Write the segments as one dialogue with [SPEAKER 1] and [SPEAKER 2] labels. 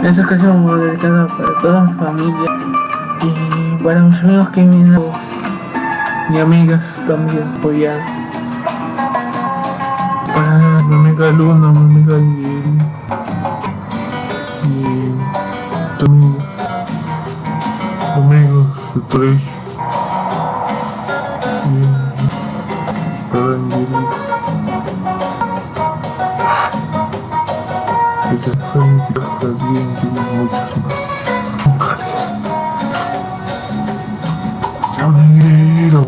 [SPEAKER 1] Esta canción va dedicada para toda mi familia y para mis amigos que vienen y amigas también apoyadas. Para mi amiga Luna, mi amiga Lili y tu amigo, amigos de colegio y para Lili. Que te feliz y que estés bien y muchas más. Caballero,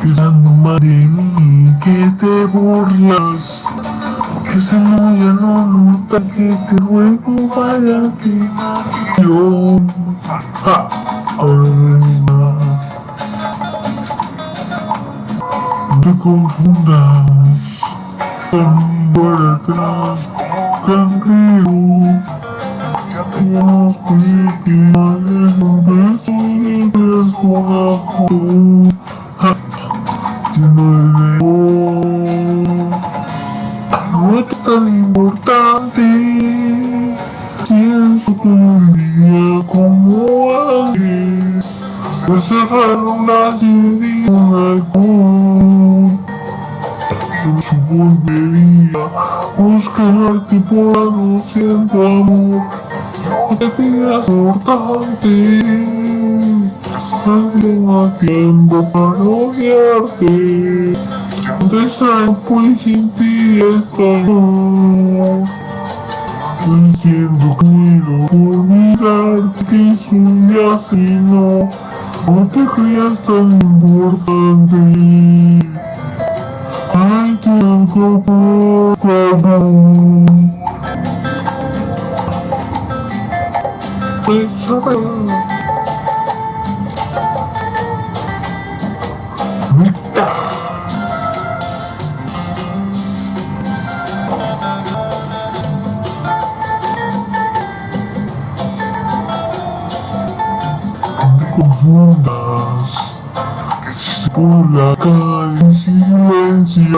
[SPEAKER 1] cuidando más de mí, que te burlas, que se no ya no nota que te ruego para que yo no te confundas con por atrás, cangrejo. No fui que vales un beso y ves con tú. No es tan importante. Pienso que un día como antes me cerraron las heridas con alcohol. Yo volvería a buscarte por algo siento amor. No te pidas importante. No tengo tiempo para odiarte. ¿Dónde estás? Pues sin ti estoy no. No siento que puedo olvidarte que soy así, no. No te creas tan importante. Ay, te amo por favor. Confundas por la calle silencia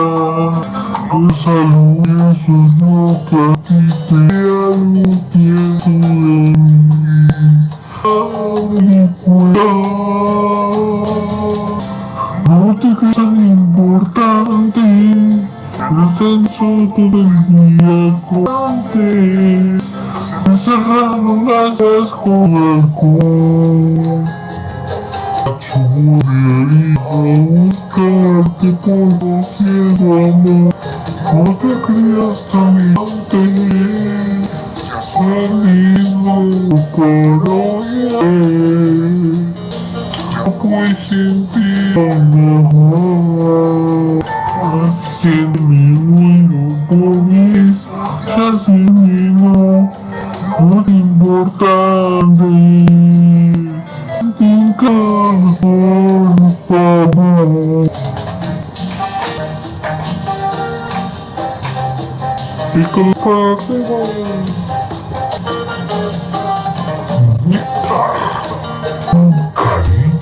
[SPEAKER 1] los saludos no platican ni pienso en mí. Ay, cuidado, no te creas tan importante, no tan solo todo el día como antes. Me cerraron las dos con alcohol. Yo volvería a buscarte por tu cielo amor. No te creas tan importante. Lo mismo por hoy. No puedo sentir mejor. Sin mi muero por mis casi no. No te importante. Nunca por favor. Y con cariño.